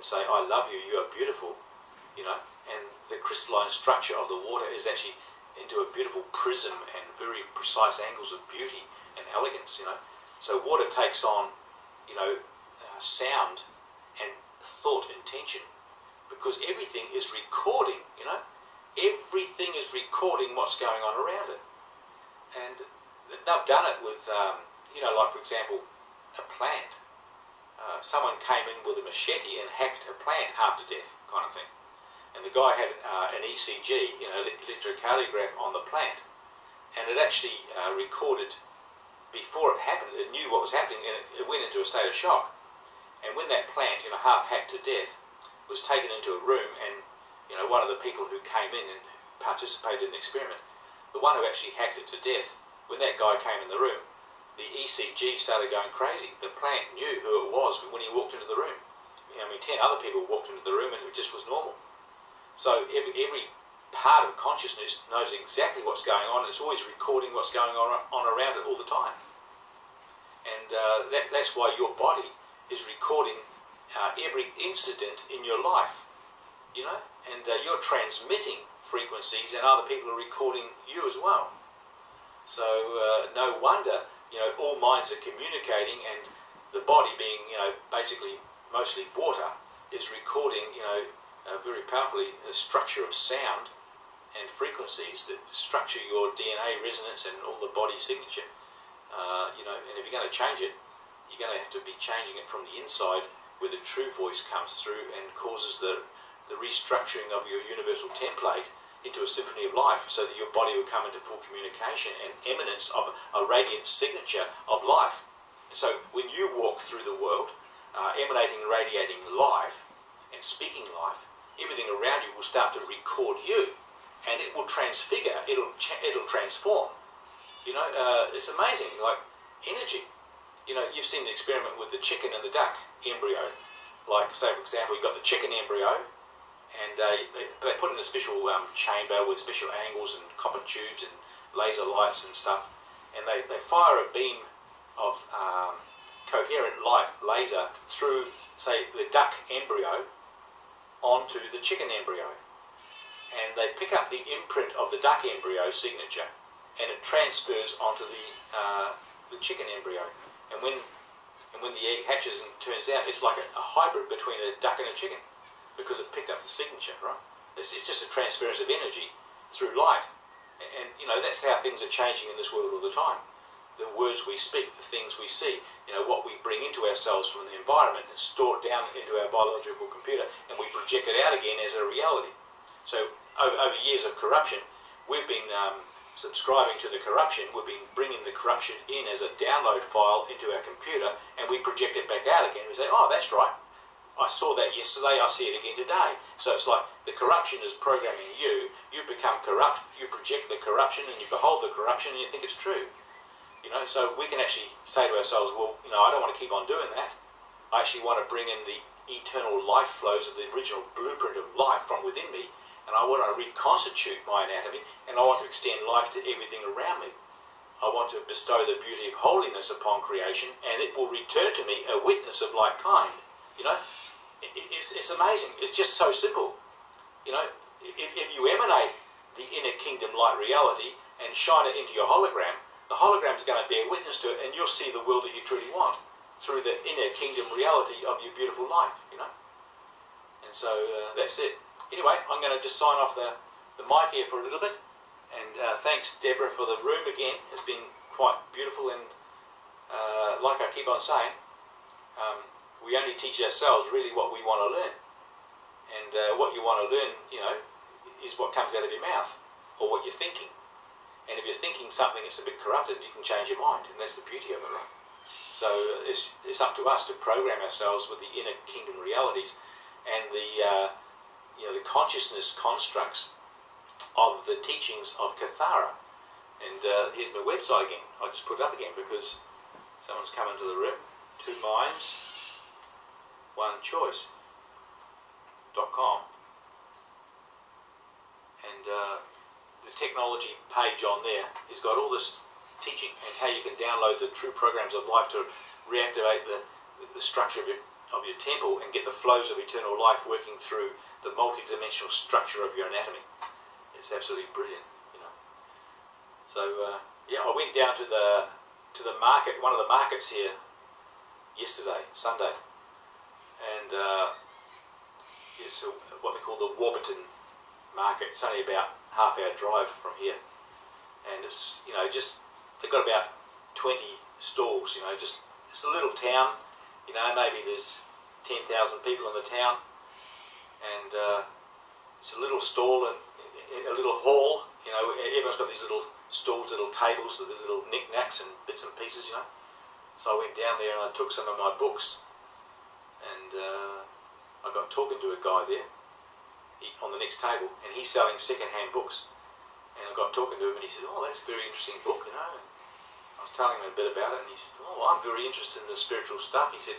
and say, I love you, you are beautiful, you know, and the crystalline structure of the water is actually into a beautiful prism and very precise angles of beauty and elegance, you know. So water takes on, you know, sound and thought intention, because everything is recording, you know. Everything is recording what's going on around it. And they've done it with, you know, like for example, a plant. Someone came in with a machete and hacked a plant after death, kind of thing. And the guy had an ECG, you know, electrocardiograph on the plant, and it actually recorded before it happened. It knew what was happening, and it went into a state of shock. And when that plant, you know, half hacked to death, was taken into a room, and you know, one of the people who came in and participated in the experiment, the one who actually hacked it to death, when that guy came in the room, the ECG started going crazy. The plant knew who it was when he walked into the room. I mean, 10 other people walked into the room and it just was normal. So every part of consciousness knows exactly what's going on. It's always recording what's going on around it all the time. And that's why your body is recording every incident in your life, you know, and you're transmitting frequencies and other people are recording you as well. So no wonder, you know, all minds are communicating, and the body being, you know, basically mostly water, is recording, you know, very powerfully a structure of sound and frequencies that structure your DNA resonance and all the body signature. You know, and if you're going to change it, you're going to have to be changing it from the inside, where the true voice comes through and causes the restructuring of your universal template into a symphony of life, so that your body will come into full communication and eminence of a radiant signature of life. And so when you walk through the world, emanating and radiating life and speaking life, everything around you will start to record you, and it will transfigure, it'll transform. You know, it's amazing, like energy. You know, you've seen the experiment with the chicken and the duck embryo. Like, say for example, you've got the chicken embryo, and they put it in a special chamber with special angles and copper tubes and laser lights and stuff, and they fire a beam of coherent light laser through, say, the duck embryo onto the chicken embryo, and they pick up the imprint of the duck embryo signature, and it transfers onto the chicken embryo. And when the egg hatches and turns out, it's like a hybrid between a duck and a chicken, because it picked up the signature, right? It's just a transference of energy through light. And you know, that's how things are changing in this world all the time. The words we speak, the things we see, you know, what we bring into ourselves from the environment and store it down into our biological computer, and we project it out again as a reality. So over years of corruption, we've been subscribing to the corruption. We've been bringing the corruption in as a download file into our computer, and we project it back out again. We say, oh, that's right, I saw that yesterday, I see it again today. So it's like the corruption is programming you, you become corrupt, you project the corruption, and you behold the corruption, and you think it's true. You know, so we can actually say to ourselves, well, you know, I don't want to keep on doing that. I actually want to bring in the eternal life flows of the original blueprint of life from within me, and I want to reconstitute my anatomy, and I want to extend life to everything around me. I want to bestow the beauty of holiness upon creation, and it will return to me a witness of like kind. You know, it's amazing. It's just so simple. You know, if you emanate the inner kingdom light reality and shine it into your hologram, the hologram's going to bear witness to it, and you'll see the world that you truly want through the inner kingdom reality of your beautiful life, you know. And so that's it. Anyway, I'm going to just sign off the mic here for a little bit. And thanks, Deborah, for the room again. It's been quite beautiful, and like I keep on saying, we only teach ourselves really what we want to learn. And what you want to learn, you know, is what comes out of your mouth, or what you're thinking. And if you're thinking something that's a bit corrupted, you can change your mind, and that's the beauty of it, right? So it's up to us to program ourselves with the inner kingdom realities and the you know, the consciousness constructs of the teachings of Kathara. And here's my website again. I just put it up again because someone's come into the room. 2 minds, 1 choice.com. And the technology page on there has got all this teaching and how you can download the true programs of life to reactivate the structure of your of your temple and get the flows of eternal life working through the multi-dimensional structure of your anatomy. It's absolutely brilliant, you know. So yeah, I went down to the market, one of the markets here yesterday, Sunday, and it's what they call the Warburton market. It's only about half-hour drive from here, and it's, you know, just they've got about 20 stalls. You know, just it's a little town. You know, maybe there's 10,000 people in the town, and it's a little stall and a little hall. You know, everyone's got these little stalls, little tables, with little knickknacks and bits and pieces. You know, so I went down there and I took some of my books, and I got talking to a guy there on the next table, and he's selling second-hand books. And I got talking to him, and he said, "Oh, that's a very interesting book, you know." And I was telling him a bit about it, and he said, "Oh, I'm very interested in the spiritual stuff." He said,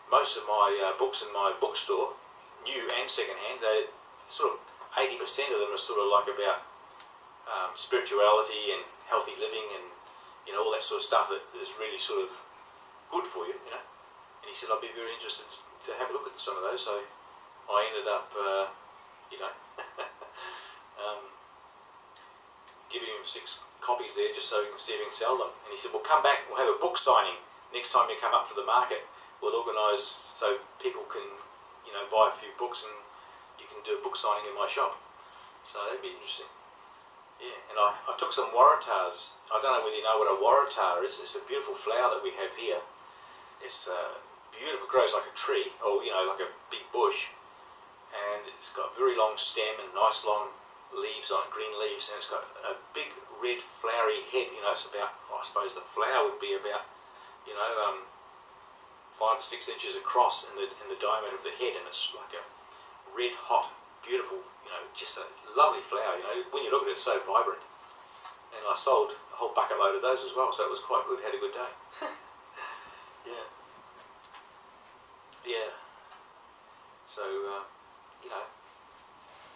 "Most of my books in my bookstore, new and second-hand, they sort of 80% of them are sort of like about spirituality and healthy living, and you know, all that sort of stuff that is really sort of good for you, you know." And he said, "I'd be very interested to have a look at some of those." So I ended up, you know, giving him 6 copies there just so he can see if he can sell them. And he said, "Well, come back, we'll have a book signing next time you come up to the market. We'll organise so people can, you know, buy a few books and you can do a book signing in my shop." So that'd be interesting. Yeah, and I took some waratahs. I don't know whether you know what a waratah is. It's a beautiful flower that we have here. It's beautiful, it grows like a tree, or, you know, like a big bush. And it's got a very long stem and nice long leaves on it, green leaves, and it's got a big red flowery head. You know, it's about, I suppose the flower would be about, you know, 5 to 6 inches across in the diameter of the head, and it's like a red hot, beautiful, you know, just a lovely flower. You know, when you look at it, it's so vibrant. And I sold a whole bucket load of those as well, so it was quite good. Had a good day. Yeah. Yeah. So, you know,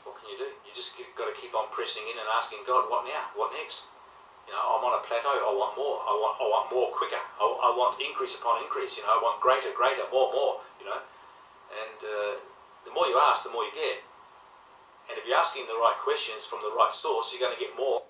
what can you do? You just got to keep on pressing in and asking God, what now? What next? You know, I'm on a plateau. I want more. I want more quicker. I want increase upon increase. You know, I want greater, more. You know, and the more you ask, the more you get. And if you're asking the right questions from the right source, you're going to get more.